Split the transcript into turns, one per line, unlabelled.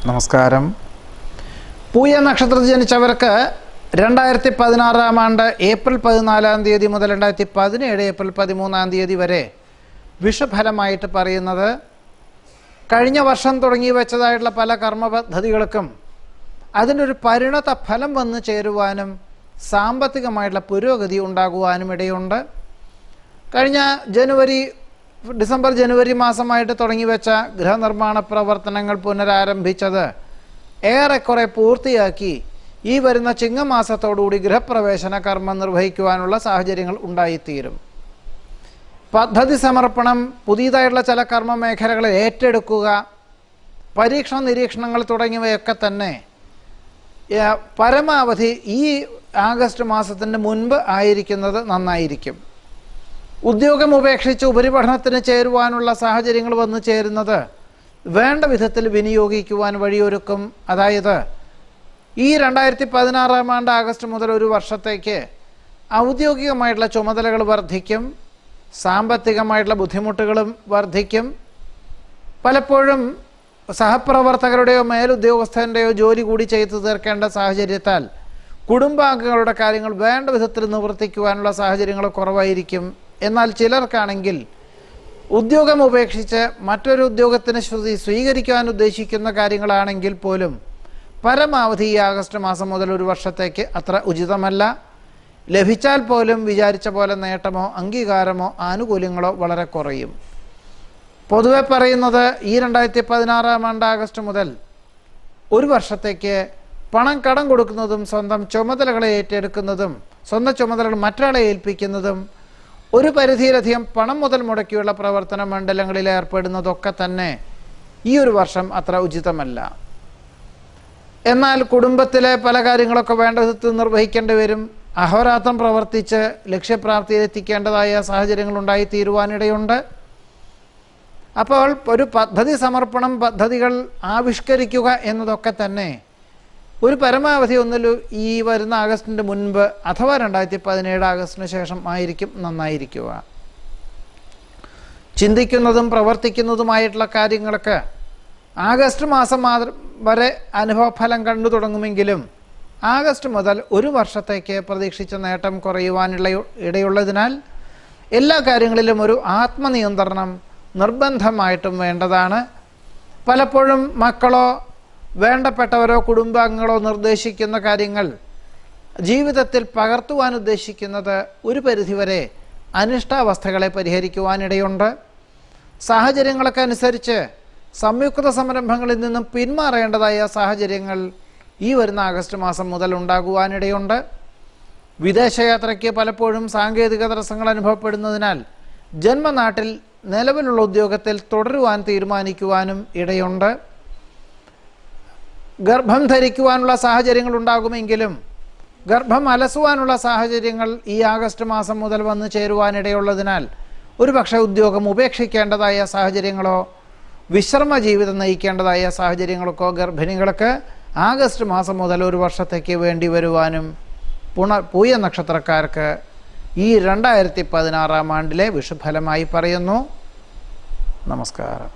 നമസ്കാരം. പൂയ നക്ഷത്രത്തിൽ ജനിച്ചവർക്ക് 2016 ആണ്ട് ഏപ്രിൽ 14 മുതൽ 2017 ഏപ്രിൽ 13 വരെ വിഷഫലമായിട്ട് പറയുന്നത്, കഴിഞ്ഞ വർഷം തുടങ്ങി വെച്ചതായിട്ടുള്ള പല കർമ്മ പദ്ധതികൾക്കും അതിനൊരു പരിണത ഫലം വന്നു ചേരുവാനും സാമ്പത്തികമായിട്ടുള്ള പുരോഗതി ഉണ്ടാകുവാനും ഇടയുണ്ട്. കഴിഞ്ഞ ഡിസംബർ ജനുവരി മാസമായിട്ട് തുടങ്ങി വെച്ച ഗൃഹനിർമ്മാണ പ്രവർത്തനങ്ങൾ പുനരാരംഭിച്ചത് ഏറെക്കുറെ പൂർത്തിയാക്കി ഈ വരുന്ന ചിങ്ങമാസത്തോടുകൂടി ഗൃഹപ്രവേശന കർമ്മം നിർവഹിക്കുവാനുള്ള സാഹചര്യങ്ങൾ ഉണ്ടായിത്തീരും. പദ്ധതി സമർപ്പണം, പുതിയതായിട്ടുള്ള ചില കർമ്മ മേഖലകളെ ഏറ്റെടുക്കുക, പരീക്ഷണ നിരീക്ഷണങ്ങൾ തുടങ്ങിയവയൊക്കെ തന്നെ പരമാവധി ഈ ആഗസ്റ്റ് മാസത്തിന് മുൻപ് ആയിരിക്കുന്നത് നന്നായിരിക്കും. ഉദ്യോഗം ഉപേക്ഷിച്ച് ഉപരിപഠനത്തിന് ചേരുവാനുള്ള സാഹചര്യങ്ങൾ വന്നു ചേരുന്നത് വേണ്ട വിധത്തിൽ വിനിയോഗിക്കുവാൻ വഴിയൊരുക്കും. അതായത് ഈ 2016 ആണ്ട് ആഗസ്റ്റ് മുതൽ ഒരു വർഷത്തേക്ക് ഔദ്യോഗികമായിട്ടുള്ള ചുമതലകൾ വർദ്ധിക്കും, സാമ്പത്തികമായിട്ടുള്ള ബുദ്ധിമുട്ടുകളും വർദ്ധിക്കും. പലപ്പോഴും സഹപ്രവർത്തകരുടെയോ മേലുദ്യോഗസ്ഥൻ്റെയോ ജോലി കൂടി ചെയ്തു തീർക്കേണ്ട സാഹചര്യത്താൽ കുടുംബാംഗങ്ങളുടെ കാര്യങ്ങൾ വേണ്ട വിധത്തിൽ നിവർത്തിക്കുവാനുള്ള സാഹചര്യങ്ങൾ കുറവായിരിക്കും. എന്നാൽ ചിലർക്കാണെങ്കിൽ ഉദ്യോഗം ഉപേക്ഷിച്ച് മറ്റൊരു ഉദ്യോഗത്തിന് സ്വീകരിക്കാൻ ഉദ്ദേശിക്കുന്ന കാര്യങ്ങളാണെങ്കിൽ പോലും പരമാവധി ഈ ആഗസ്റ്റ് മാസം മുതൽ ഒരു വർഷത്തേക്ക് അത്ര ഉചിതമല്ല. ലഭിച്ചാൽ പോലും വിചാരിച്ച പോലെ നേട്ടമോ അംഗീകാരമോ ആനുകൂല്യങ്ങളോ വളരെ കുറയും. പൊതുവെ പറയുന്നത് ഈ 2016 ആണ്ട് ആഗസ്റ്റ് മുതൽ ഒരു വർഷത്തേക്ക് പണം കടം കൊടുക്കുന്നതും സ്വന്തം ചുമതലകളെ ഏറ്റെടുക്കുന്നതും സ്വന്തം ചുമതലകൾ മറ്റൊരാളെ ഏൽപ്പിക്കുന്നതും ഒരു പരിധിയിലധികം പണം മുതൽ മുടക്കിയുള്ള പ്രവർത്തന മണ്ഡലങ്ങളിൽ ഏർപ്പെടുന്നതൊക്കെ തന്നെ ഈ ഒരു വർഷം അത്ര ഉചിതമല്ല. എന്നാൽ കുടുംബത്തിലെ പല കാര്യങ്ങളൊക്കെ വേണ്ട വിധത്തിൽ നിർവഹിക്കേണ്ടി വരും. അഹോരാത്രം പ്രവർത്തിച്ച് ലക്ഷ്യപ്രാപ്തിയിലെത്തിക്കേണ്ടതായ സാഹചര്യങ്ങൾ ഉണ്ടായിത്തീരുവാനിടയുണ്ട്. അപ്പോൾ ഒരു പദ്ധതി സമർപ്പണം, പദ്ധതികൾ ആവിഷ്കരിക്കുക എന്നതൊക്കെ തന്നെ ഒരു പരമാവധി ഈ വരുന്ന ആഗസ്റ്റിൻ്റെ മുൻപ് അഥവാ 2017 ആഗസ്റ്റിന് ശേഷം ആയിരിക്കും നന്നായിരിക്കുക. ചിന്തിക്കുന്നതും പ്രവർത്തിക്കുന്നതുമായിട്ടുള്ള കാര്യങ്ങളൊക്കെ ആഗസ്റ്റ് മാസം വരെ അനുഭവഫലം കണ്ടു തുടങ്ങുമെങ്കിലും ആഗസ്റ്റ് മുതൽ ഒരു വർഷത്തേക്ക് പ്രതീക്ഷിച്ച നേട്ടം കുറയുവാനുള്ള ഇടയുള്ളതിനാൽ എല്ലാ കാര്യങ്ങളിലും ഒരു ആത്മനിയന്ത്രണം നിർബന്ധമായിട്ടും വേണ്ടതാണ്. പലപ്പോഴും മക്കളോ വേണ്ടപ്പെട്ടവരോ കുടുംബാംഗങ്ങളോ നിർദ്ദേശിക്കുന്ന കാര്യങ്ങൾ ജീവിതത്തിൽ പകർത്തുവാൻ ഉദ്ദേശിക്കുന്നത് ഒരു പരിധിവരെ അനിഷ്ടാവസ്ഥകളെ പരിഹരിക്കുവാനിടയുണ്ട്. സാഹചര്യങ്ങളൊക്കെ അനുസരിച്ച് സംയുക്ത സംരംഭങ്ങളിൽ നിന്നും പിന്മാറേണ്ടതായ സാഹചര്യങ്ങൾ ഈ വരുന്ന ആഗസ്റ്റ് മാസം മുതൽ ഉണ്ടാകുവാനിടയുണ്ട്. വിദേശയാത്രയ്ക്ക് പലപ്പോഴും സാങ്കേതിക തടസ്സങ്ങൾ അനുഭവപ്പെടുന്നതിനാൽ ജന്മനാട്ടിൽ നിലവിലുള്ള ഉദ്യോഗത്തിൽ തുടരുവാൻ തീരുമാനിക്കുവാനും ഇടയുണ്ട്. ഗർഭം ധരിക്കുവാനുള്ള സാഹചര്യങ്ങൾ ഉണ്ടാകുമെങ്കിലും ഗർഭം അലസുവാനുള്ള സാഹചര്യങ്ങൾ ഈ ആഗസ്റ്റ് മാസം മുതൽ വന്നു ചേരുവാനിടയുള്ളതിനാൽ ഒരുപക്ഷെ ഉദ്യോഗം ഉപേക്ഷിക്കേണ്ടതായ സാഹചര്യങ്ങളോ വിശ്രമ ജീവിതം നയിക്കേണ്ടതായ സാഹചര്യങ്ങളൊക്കെ ഗർഭിണികൾക്ക് ആഗസ്റ്റ് മാസം മുതൽ ഒരു വർഷത്തേക്ക് വേണ്ടി വരുവാനും പൂയ നക്ഷത്രക്കാർക്ക് ഈ 2016 ആണ്ടിലെ വിഷുഫലമായി പറയുന്നു. നമസ്കാരം.